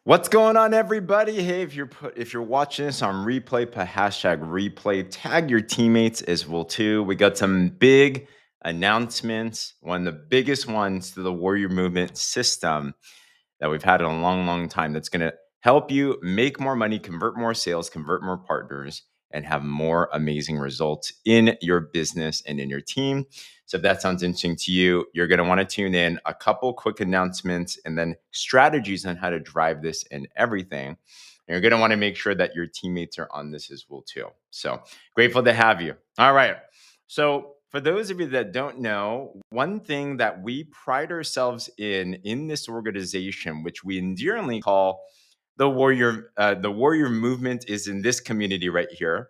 What's going on, everybody? Hey, if you're watching this on replay, put hashtag replay. Tag your teammates as well too. We got some big announcements. One of the biggest ones to the Warrior Movement system that we've had in a long, long time. That's going to help you make more money, convert more sales, convert more partners, and have more amazing results in your business and in your team. So if that sounds interesting to you, you're going to want to tune in. A couple quick announcements and then strategies on how to drive this and everything. And you're going to want to make sure that your teammates are on this as well too. So grateful to have you. All right. So for those of you that don't know, one thing that we pride ourselves in this organization, which we endearingly call the Warrior Movement, is in this community right here.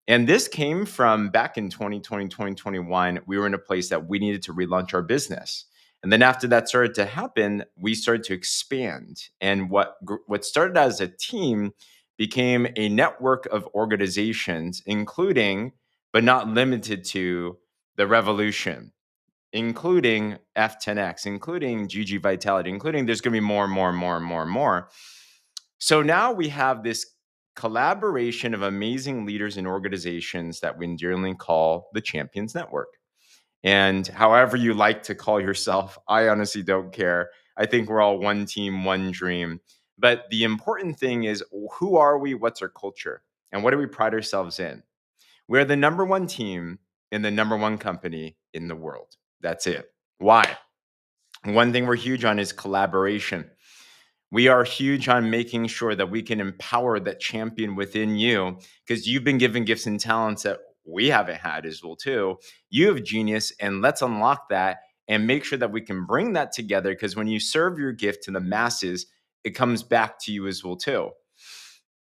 And this came from back in 2020, 2021. We were in a place that we needed to relaunch our business. And then after that started to happen, we started to expand. And what started as a team became a network of organizations, including, but not limited to, the Revolution, including F10X, including GG Vitality, including there's going to be more and more and more and more and more. So now we have this collaboration of amazing leaders and organizations that we endearingly call the Champions Network. And however you like to call yourself, I honestly don't care. I think we're all one team, one dream. But the important thing is, who are we? What's our culture? And what do we pride ourselves in? We're the number one team in the number one company in the world. That's it. Why? One thing we're huge on is collaboration. We are huge on making sure that we can empower that champion within you, because you've been given gifts and talents that we haven't had as well too. You have genius, and let's unlock that and make sure that we can bring that together, because when you serve your gift to the masses, it comes back to you as well too.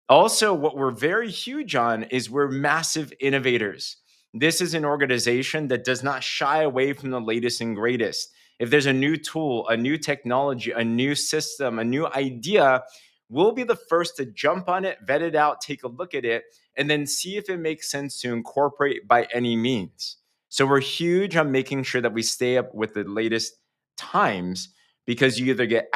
Also, what we're very huge on is we're massive innovators. This is an organization that does not shy away from the latest and greatest. If there's a new tool, a new technology, a new system, a new idea, we'll be the first to jump on it, vet it out, take a look at it, and then see if it makes sense to incorporate by any means. So we're huge on making sure that we stay up with the latest times, because you either get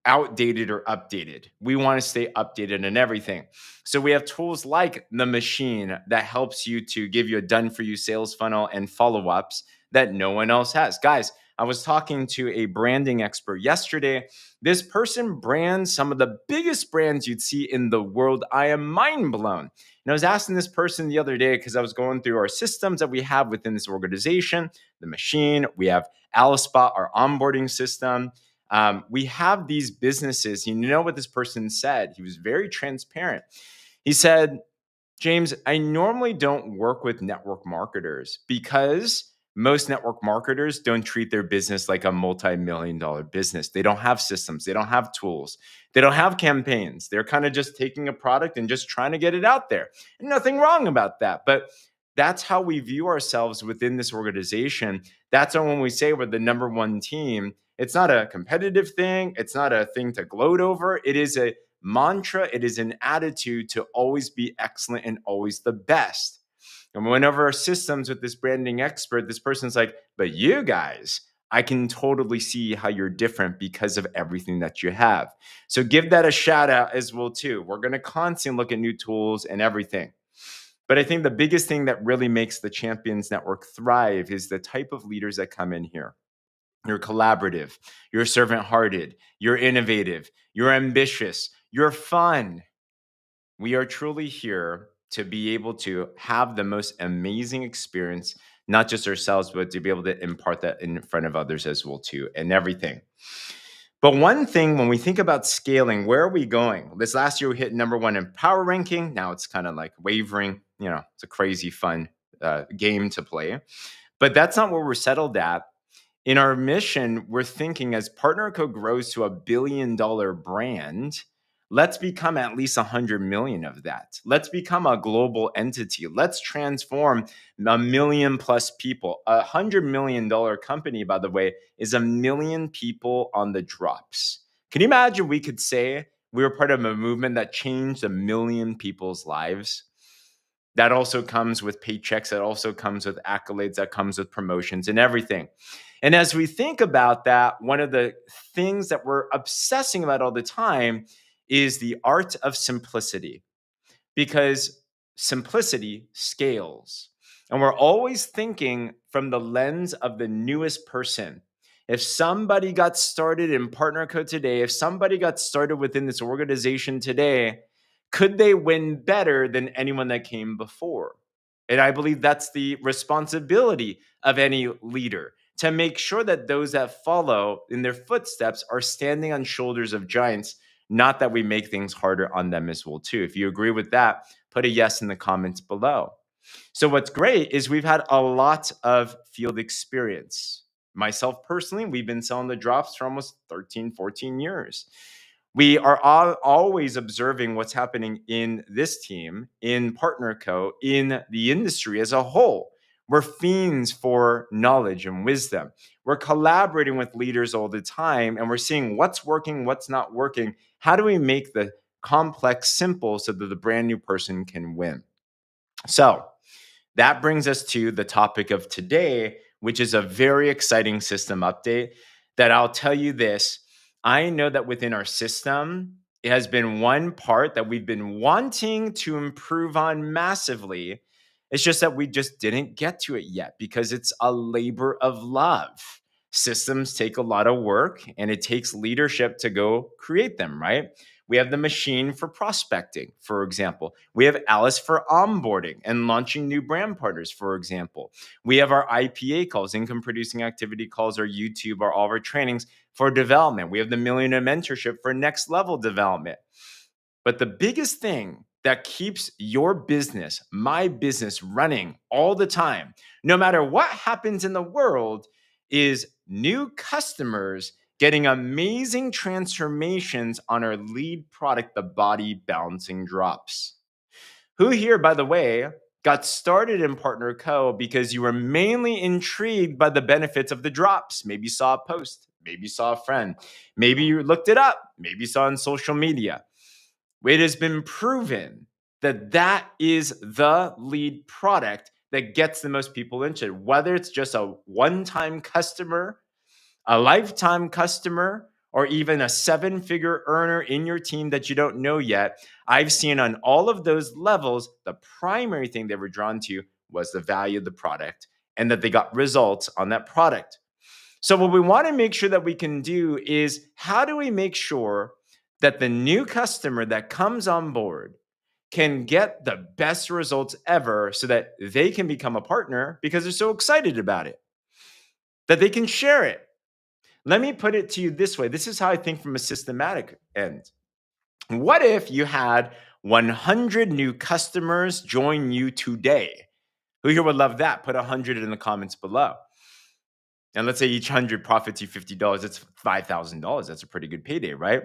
outdated or updated. We want to stay updated in everything. So we have tools like The Machine that helps you to give you a done for you sales funnel and follow-ups that no one else has. Guys, I was talking to a branding expert yesterday. This person brands some of the biggest brands you'd see in the world. I am mind blown. And I was asking this person the other day, because I was going through our systems that we have within this organization, The Machine. We have Alispot, our onboarding system. We have these businesses. You know what this person said? He was very transparent. He said, James, I normally don't work with network marketers because most network marketers don't treat their business like a multi-million-dollar business. They don't have systems. They don't have tools. They don't have campaigns. They're kind of just taking a product and just trying to get it out there. And nothing wrong about that. But that's how we view ourselves within this organization. That's why when we say we're the number one team, it's not a competitive thing. It's not a thing to gloat over. It is a mantra. It is an attitude to always be excellent and always the best. And whenever our systems with this branding expert, this person's like, but you guys, I can totally see how you're different because of everything that you have. So give that a shout out as well too. We're going to constantly look at new tools and everything. But I think the biggest thing that really makes the Champions Network thrive is the type of leaders that come in here. You're collaborative, you're servant hearted, you're innovative, you're ambitious, you're fun. We are truly here to be able to have the most amazing experience, not just ourselves, but to be able to impart that in front of others as well too, and everything. But one thing, when we think about scaling, where are we going? This last year we hit number one in power ranking. Now it's kind of like wavering. It's a crazy fun game to play. But that's not where we're settled at. In our mission, we're thinking as Partner Code grows to $1 billion brand, let's become at least 100 million of that. Let's become a global entity. Let's transform a million plus people. $100 million company, by the way, is 1 million people on the drops. Can you imagine we could say we were part of a movement that changed 1 million people's lives? That also comes with paychecks. That also comes with accolades. That comes with promotions and everything. And as we think about that, one of the things that we're obsessing about all the time is the art of simplicity, because simplicity scales. And we're always thinking from the lens of the newest person. If somebody got started in Partner Code today, if somebody got started within this organization today, could they win better than anyone that came before? And I believe that's the responsibility of any leader, to make sure that those that follow in their footsteps are standing on shoulders of giants, not that we make things harder on them as well too. If you agree with that, put a yes in the comments below. So what's great is we've had a lot of field experience. Myself personally, we've been selling the drops for almost 13, 14 years. We are always observing what's happening in this team, in Partner Co, in the industry as a whole. We're fiends for knowledge and wisdom. We're collaborating with leaders all the time, and we're seeing what's working, what's not working. How do we make the complex simple so that the brand new person can win? So that brings us to the topic of today, which is a very exciting system update that I'll tell you this. I know that within our system, it has been one part that we've been wanting to improve on massively. It's just that we just didn't get to it yet because it's a labor of love. Systems take a lot of work and it takes leadership to go create them, right? We have the machine for prospecting, for example. We have Alice for onboarding and launching new brand partners, for example. We have our IPA calls, income producing activity calls, our YouTube, all of our trainings for development. We have the Millionaire Mentorship for next level development. But the biggest thing that keeps your business, my business, running all the time, no matter what happens in the world, is new customers getting amazing transformations on our lead product, the Body Balancing Drops. Who here, by the way, got started in Partner Co because you were mainly intrigued by the benefits of the drops? Maybe you saw a post, maybe you saw a friend, maybe you looked it up, maybe you saw it on social media. It has been proven that that is the lead product that gets the most people interested, whether it's just a one-time customer, a lifetime customer, or even a seven-figure earner in your team that you don't know yet. I've seen on all of those levels, the primary thing they were drawn to was the value of the product and that they got results on that product. So what we want to make sure that we can do is, how do we make sure that the new customer that comes on board can get the best results ever so that they can become a partner because they're so excited about it, that they can share it? Let me put it to you this way. This is how I think from a systematic end. What if you had 100 new customers join you today? Who here would love that? Put 100 in the comments below. And let's say each 100 profits you $50. That's $5,000. That's a pretty good payday, right?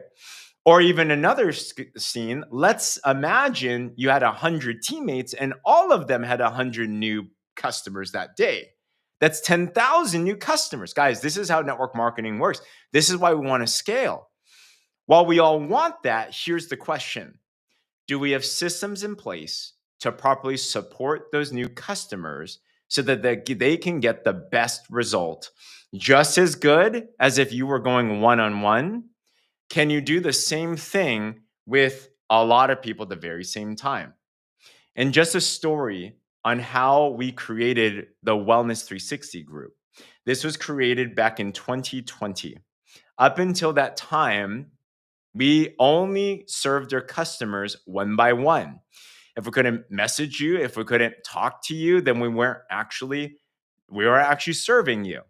Or even another scene. Let's imagine you had 100 teammates and all of them had 100 new customers that day. That's 10,000 new customers. Guys, this is how network marketing works. This is why we want to scale. While we all want that, here's the question. Do we have systems in place to properly support those new customers so that they can get the best result? Just as good as if you were going one-on-one, can you do the same thing with a lot of people at the very same time? And just a story on how we created the Wellness 360 group. This was created back in 2020. Up until that time, we only served our customers one by one. If we couldn't message you, if we couldn't talk to you, then we were actually serving you.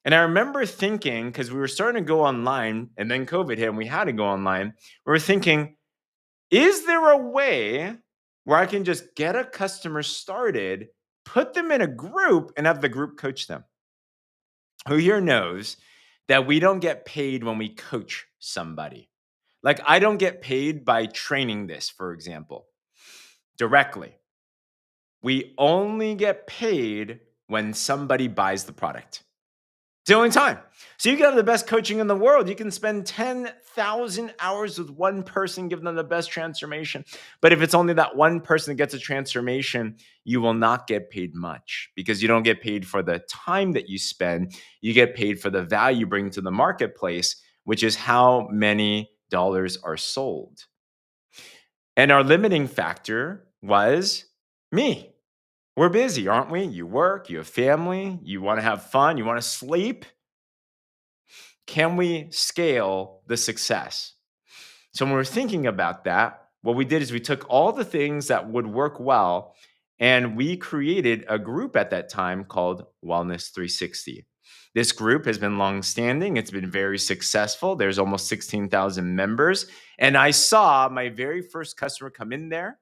And I remember thinking, because we were starting to go online and then COVID hit and we had to go online, we were thinking, is there a way where I can just get a customer started, put them in a group, and have the group coach them? Who here knows that we don't get paid when we coach somebody? Like, I don't get paid by training this, for example, directly. We only get paid when somebody buys the product. It's the only time. So you can have the best coaching in the world. You can spend 10,000 hours with one person, give them the best transformation. But if it's only that one person that gets a transformation, you will not get paid much, because you don't get paid for the time that you spend. You get paid for the value you bring to the marketplace, which is how many are sold. And our limiting factor was me. We're busy, aren't we? You work, you have family, you want to have fun, you want to sleep. Can we scale the success? So when we're thinking about that, what we did is we took all the things that would work well and we created a group at that time called Wellness 360. This group has been long standing. It's been very successful. There's almost 16,000 members. And I saw my very first customer come in there,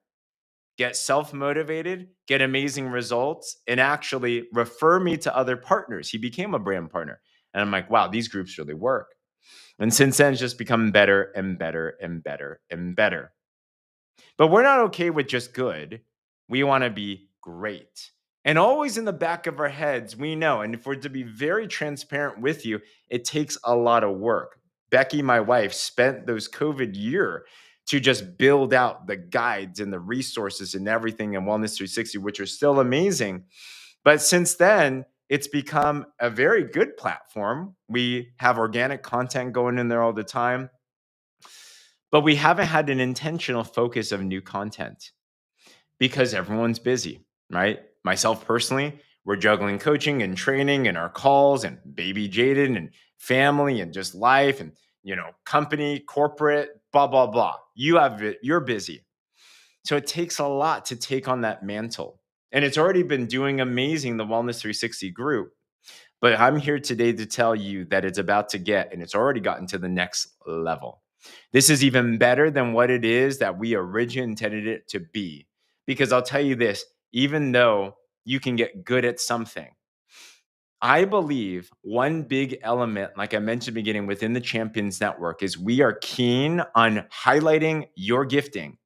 get self motivated, get amazing results, and actually refer me to other partners. He became a brand partner. And I'm like, wow, these groups really work. And since then, it's just become better and better and better and better. But we're not okay with just good. We want to be great. And always in the back of our heads, we know, and if we're to be very transparent with you, it takes a lot of work. Becky, my wife, spent those COVID year to just build out the guides and the resources and everything in Wellness 360, which are still amazing. But since then, it's become a very good platform. We have organic content going in there all the time, but we haven't had an intentional focus of new content because everyone's busy, right? Myself personally, we're juggling coaching and training and our calls and baby Jaden and family and just life and, company, corporate, blah, blah, blah. You're busy. So it takes a lot to take on that mantle. And it's already been doing amazing, the Wellness 360 group. But I'm here today to tell you that it's about to get, and it's already gotten to the next level. This is even better than what it is that we originally intended it to be. Because I'll tell you this, even though you can get good at something, I believe one big element, like I mentioned at the beginning, within the Champions Network is we are keen on highlighting your gifting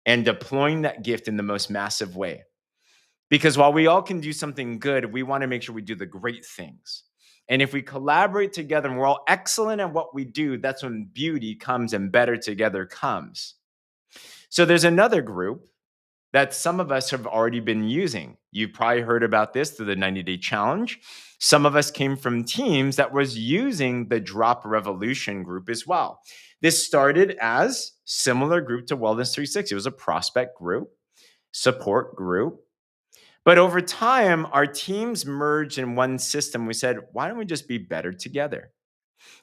and deploying that gift in the most massive way. Because while we all can do something good, we want to make sure we do the great things. And if we collaborate together and we're all excellent at what we do, that's when beauty comes and better together comes. So there's another group that some of us have already been using. You've probably heard about this through the 90-day challenge. Some of us came from teams that was using the Drop Revolution group as well. This started as similar group to Wellness 360. It was a prospect group, support group. But over time, our teams merged in one system. We said, why don't we just be better together?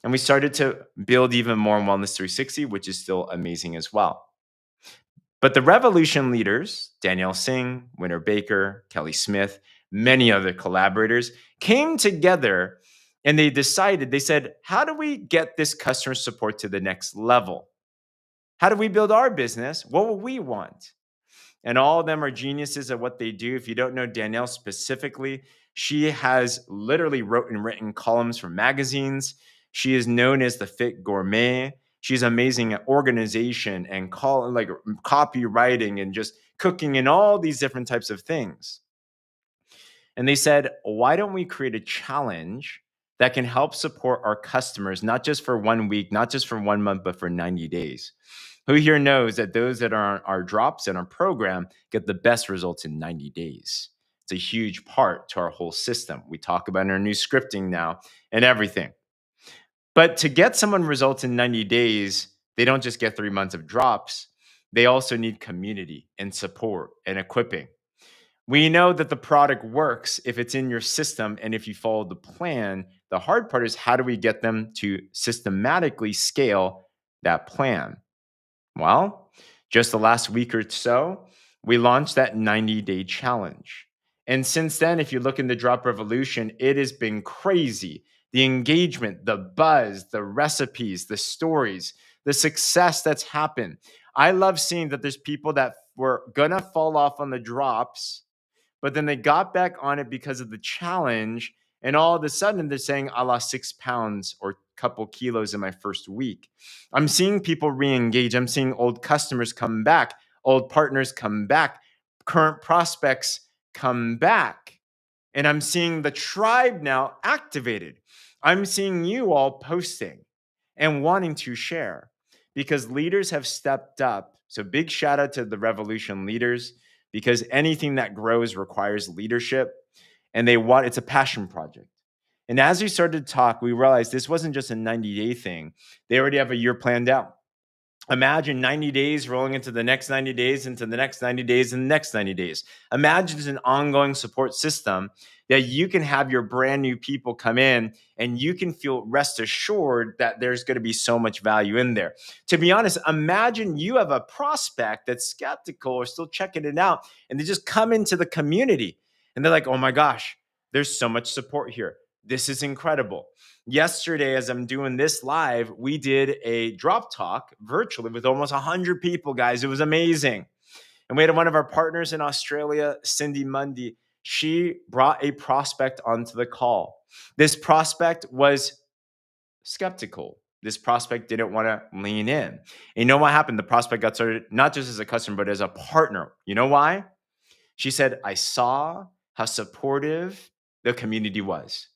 And we started to build even more in Wellness 360, which is still amazing as well. But the Revolution leaders, Danielle Singh, Winter Baker, Kelly Smith, many other collaborators came together and they said, how do we get this customer support to the next level? How do we build our business? What will we want? And all of them are geniuses at what they do. If you don't know Danielle specifically, she has literally written columns for magazines. She is known as the Fit Gourmet. She's amazing at organization and copywriting and just cooking and all these different types of things. And they said, why don't we create a challenge that can help support our customers, not just for 1 week, not just for 1 month, but for 90 days? Who here knows that those that are on our drops in our program get the best results in 90 days? It's a huge part to our whole system. We talk about in our new scripting now and everything. But to get someone results in 90 days, they don't just get 3 months of drops. They also need community and support and equipping. We know that the product works if it's in your system and if you follow the plan. The hard part is how do we get them to systematically scale that plan? Well, just the last week or so, we launched that 90-day challenge. And since then, if you look in the Drop Revolution, it has been crazy. The engagement, the buzz, the recipes, the stories, the success that's happened. I love seeing that there's people that were going to fall off on the drops, but then they got back on it because of the challenge. And all of a sudden, they're saying, I lost 6 pounds or a couple kilos in my first week. I'm seeing people re-engage. I'm seeing old customers come back, old partners come back, current prospects come back. And I'm seeing the tribe now activated. I'm seeing you all posting and wanting to share because leaders have stepped up. So big shout out to the Revolution leaders because anything that grows requires leadership and it's a passion project. And as we started to talk, we realized this wasn't just a 90-day thing. They already have a year planned out. Imagine 90 days rolling into the next 90 days, into the next 90 days, and the next 90 days. Imagine it's an ongoing support system that you can have your brand new people come in and you can feel rest assured that there's going to be so much value in there. To be honest, imagine you have a prospect that's skeptical or still checking it out, and they just come into the community and they're like, oh my gosh, there's so much support here. This is incredible. Yesterday, as I'm doing this live, we did a drop talk virtually with almost 100 people, guys. It was amazing. And we had one of our partners in Australia, Cindy Mundy. She brought a prospect onto the call. This prospect was skeptical. This prospect didn't want to lean in. And you know what happened? The prospect got started not just as a customer, but as a partner. You know why? She said, I saw how supportive the community was.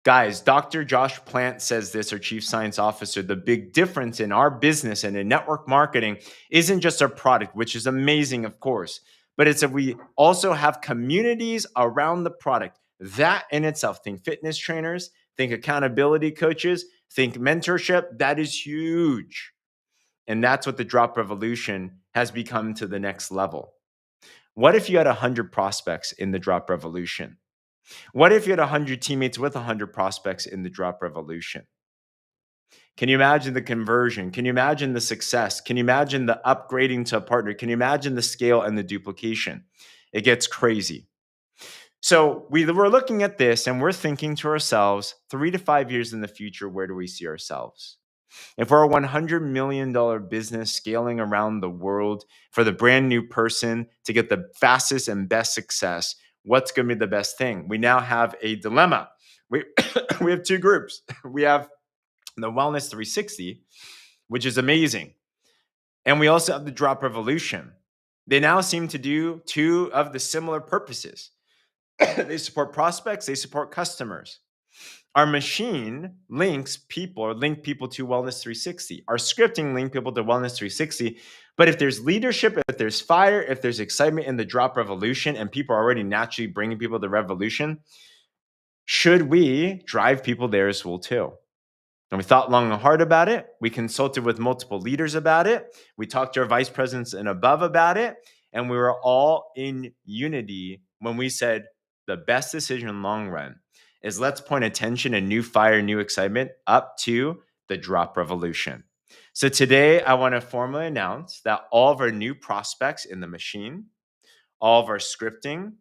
Guys, Dr. Josh Plant says this, our chief science officer. The big difference in our business and in network marketing isn't just our product, which is amazing, of course, but it's that we also have communities around the product. That in itself, think fitness trainers, think accountability coaches, think mentorship. That is huge. And that's what the Drop Revolution has become to the next level. What if you had 100 prospects in the Drop Revolution? What if you had 100 teammates with 100 prospects in the Drop Revolution? Can you imagine the conversion? Can you imagine the success? Can you imagine the upgrading to a partner? Can you imagine the scale and the duplication? It gets crazy. So we're looking at this and we're thinking to ourselves, 3 to 5 years in the future, where do we see ourselves? If we're a $100 million business scaling around the world for the brand new person to get the fastest and best success, what's going to be the best thing? We now have a dilemma. We, we have two groups. We have the Wellness 360, which is amazing. And we also have the Drop Revolution. They now seem to do two of the similar purposes. They support prospects, they support customers. Our machine links people or link people to Wellness 360. Our scripting link people to Wellness 360. But if there's leadership, if there's fire, if there's excitement in the Drop Revolution, and people are already naturally bringing people to the revolution, should we drive people there as well too? And we thought long and hard about it. We consulted with multiple leaders about it. We talked to our vice presidents and above about it. And we were all in unity when we said the best decision long run is let's point attention and new fire, new excitement up to the Drop Revolution. So today I want to formally announce that all of our new prospects in the machine, all of our scripting,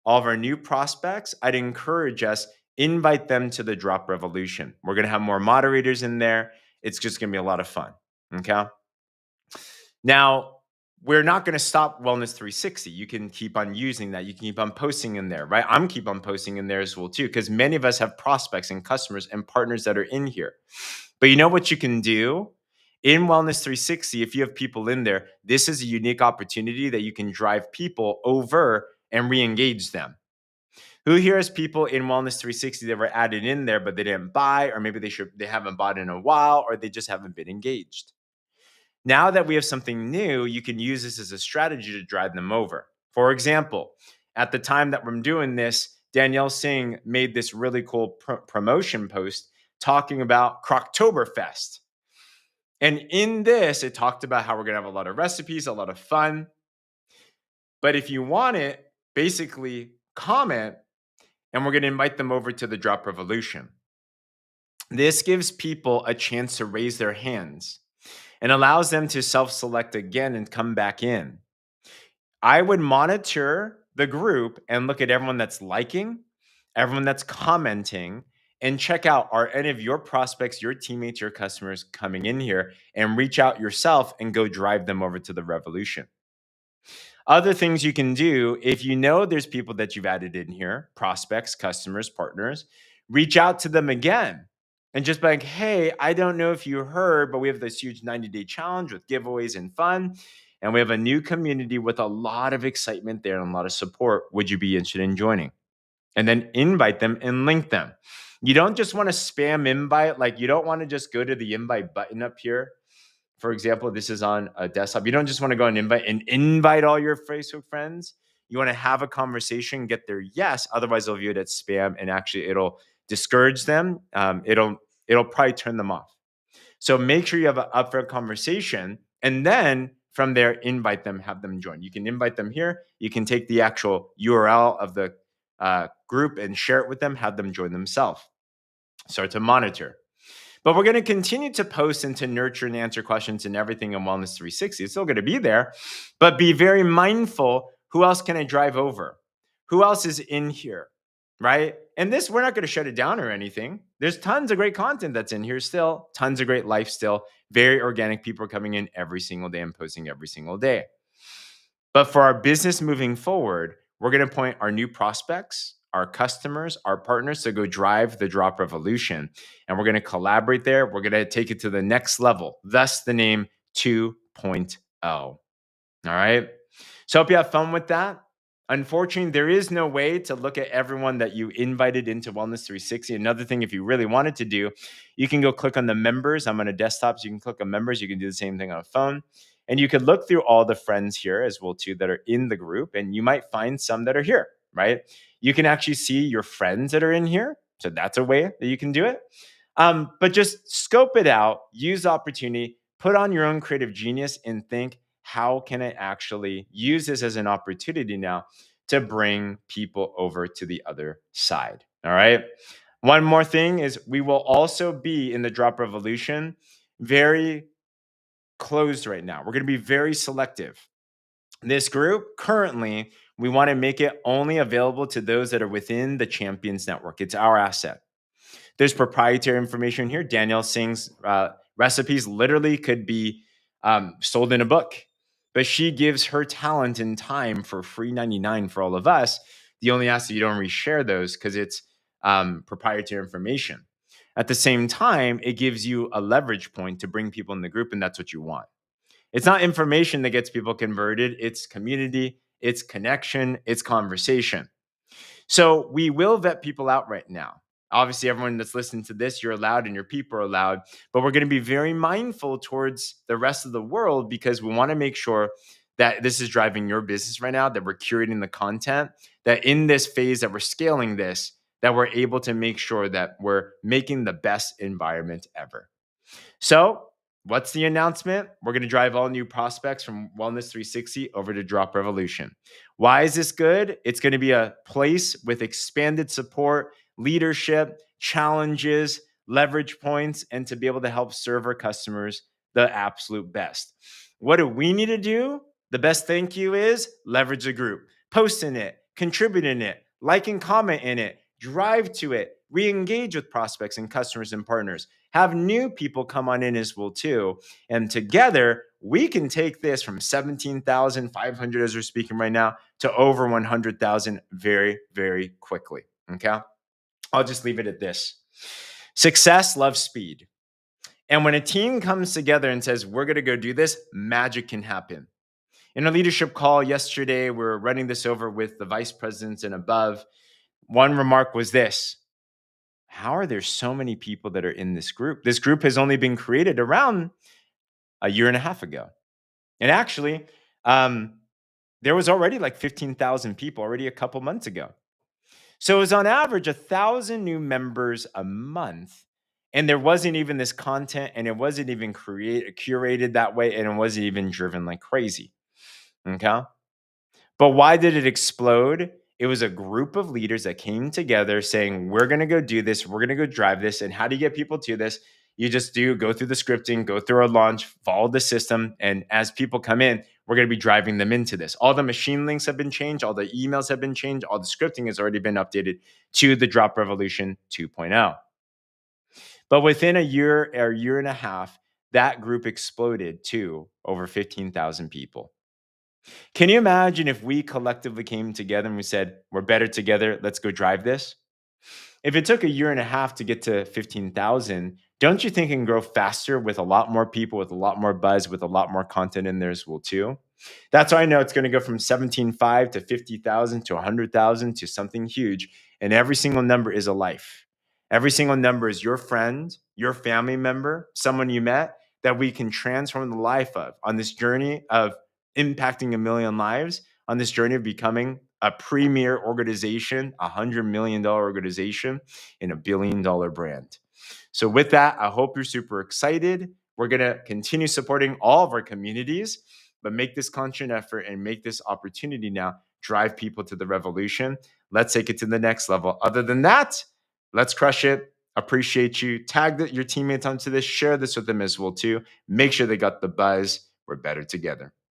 all of our new prospects, I'd encourage us invite them to the Drop Revolution. We're going to have more moderators in there. It's just going to be a lot of fun. Okay. Now, we're not going to stop Wellness 360. You can keep on using that. You can keep on posting in there, right? I'm keep on posting in there as well too, because many of us have prospects and customers and partners that are in here. But you know what you can do? In Wellness 360, if you have people in there, this is a unique opportunity that you can drive people over and re-engage them. Who here has people in Wellness 360 that were added in there, but they didn't buy, or maybe they haven't bought in a while, or they just haven't been engaged? Now that we have something new, you can use this as a strategy to drive them over. For example, at the time that we're doing this, Danielle Singh made this really cool promotion post talking about Croctoberfest. And in this, it talked about how we're going to have a lot of recipes, a lot of fun. But if you want it, basically comment, and we're going to invite them over to the Drop Revolution. This gives people a chance to raise their hands and allows them to self-select again and come back in. I would monitor the group and look at everyone that's liking, everyone that's commenting, and check out, are any of your prospects, your teammates, your customers coming in here, and reach out yourself and go drive them over to the revolution. Other things you can do, if you know there's people that you've added in here, prospects, customers, partners, reach out to them again and just be like, hey, I don't know if you heard, but we have this huge 90-day challenge with giveaways and fun. And we have a new community with a lot of excitement there and a lot of support. Would you be interested in joining? And then invite them and link them. You don't just want to spam invite. Like, you don't want to just go to the invite button up here. For example, this is on a desktop. You don't just want to go and invite all your Facebook friends. You want to have a conversation, get their yes. Otherwise, they'll view it as spam, and actually, it'll discourage them. It'll probably turn them off. So make sure you have an upfront conversation, and then from there, invite them, have them join. You can invite them here. You can take the actual URL of the group and share it with them, have them join themselves. Start to monitor. But we're going to continue to post and to nurture and answer questions and everything in Wellness 360. It's still going to be there, but be very mindful. Who else can I drive over? Who else is in here? Right? And this, we're not going to shut it down or anything. There's tons of great content that's in here still, tons of great life still. Very organic people are coming in every single day and posting every single day. But for our business moving forward, we're going to point our new prospects, our customers, our partners to go drive the drop revolution. And we're going to collaborate there. We're going to take it to the next level. Thus the name 2.0. All right. So I hope you have fun with that. Unfortunately, there is no way to look at everyone that you invited into Wellness 360. Another thing, if you really wanted to do, you can go click on the members. I'm on a desktop, so you can click on members. You can do the same thing on a phone. And you could look through all the friends here as well, too, that are in the group. And you might find some that are here, right? You can actually see your friends that are in here. So that's a way that you can do it. But just scope it out, use the opportunity, put on your own creative genius and think, how can I actually use this as an opportunity now to bring people over to the other side? All right. One more thing is we will also be in the Drop Revolution very closed right now. We're going to be very selective. This group currently, we want to make it only available to those that are within the Champions Network. It's our asset. There's proprietary information here. Danielle Singh's recipes literally could be sold in a book, but she gives her talent and time for free 99 for all of us. The only asset, you don't reshare those because it's proprietary information. At the same time, it gives you a leverage point to bring people in the group, and that's what you want. It's not information that gets people converted. It's community, it's connection, it's conversation. So we will vet people out right now. Obviously, everyone that's listening to this, you're allowed and your people are allowed, but we're going to be very mindful towards the rest of the world because we want to make sure that this is driving your business right now, that we're curating the content, that in this phase that we're scaling this, that we're able to make sure that we're making the best environment ever. So, what's the announcement? We're going to drive all new prospects from Wellness 360 over to Drop Revolution. Why is this good? It's going to be a place with expanded support, leadership, challenges, leverage points, and to be able to help serve our customers the absolute best. What do we need to do? The best thank you is leverage the group, post in it, contribute in it, like and comment in it, drive to it, re-engage with prospects and customers and partners, have new people come on in as well too. And together we can take this from 17,500 as we're speaking right now to over 100,000 very, very quickly. Okay. I'll just leave it at this. Success loves speed. And when a team comes together and says, we're going to go do this, magic can happen. In a leadership call yesterday, we're running this over with the vice presidents and above. One remark was this: how are there so many people that are in this group? This group has only been created around a year and a half ago. And actually, there was already like 15,000 people already a couple months ago. So it was on average 1,000 new members a month. And there wasn't even this content, and it wasn't even curated that way, and it wasn't even driven like crazy. Okay. But why did it explode? It was a group of leaders that came together saying, we're going to go do this. We're going to go drive this. And how do you get people to this? You just go through the scripting, go through our launch, follow the system. And as people come in, we're going to be driving them into this. All the machine links have been changed. All the emails have been changed. All the scripting has already been updated to the Drop Revolution 2.0. But within a year or year and a half, that group exploded to over 15,000 people. Can you imagine if we collectively came together and we said, we're better together, let's go drive this? If it took a year and a half to get to 15,000, don't you think it can grow faster with a lot more people, with a lot more buzz, with a lot more content in there as well too? That's why I know it's going to go from 17.5 to 50,000 to 100,000 to something huge. And every single number is a life. Every single number is your friend, your family member, someone you met that we can transform the life of on this journey of impacting a million lives, on this journey of becoming a premier organization, $100 million organization, and $1 billion brand. So, with that, I hope you're super excited. We're going to continue supporting all of our communities, but make this constant effort and make this opportunity now drive people to the revolution. Let's take it to the next level. Other than that, let's crush it. Appreciate you. Tag your teammates onto this. Share this with them as well too. Make sure they got the buzz. We're better together.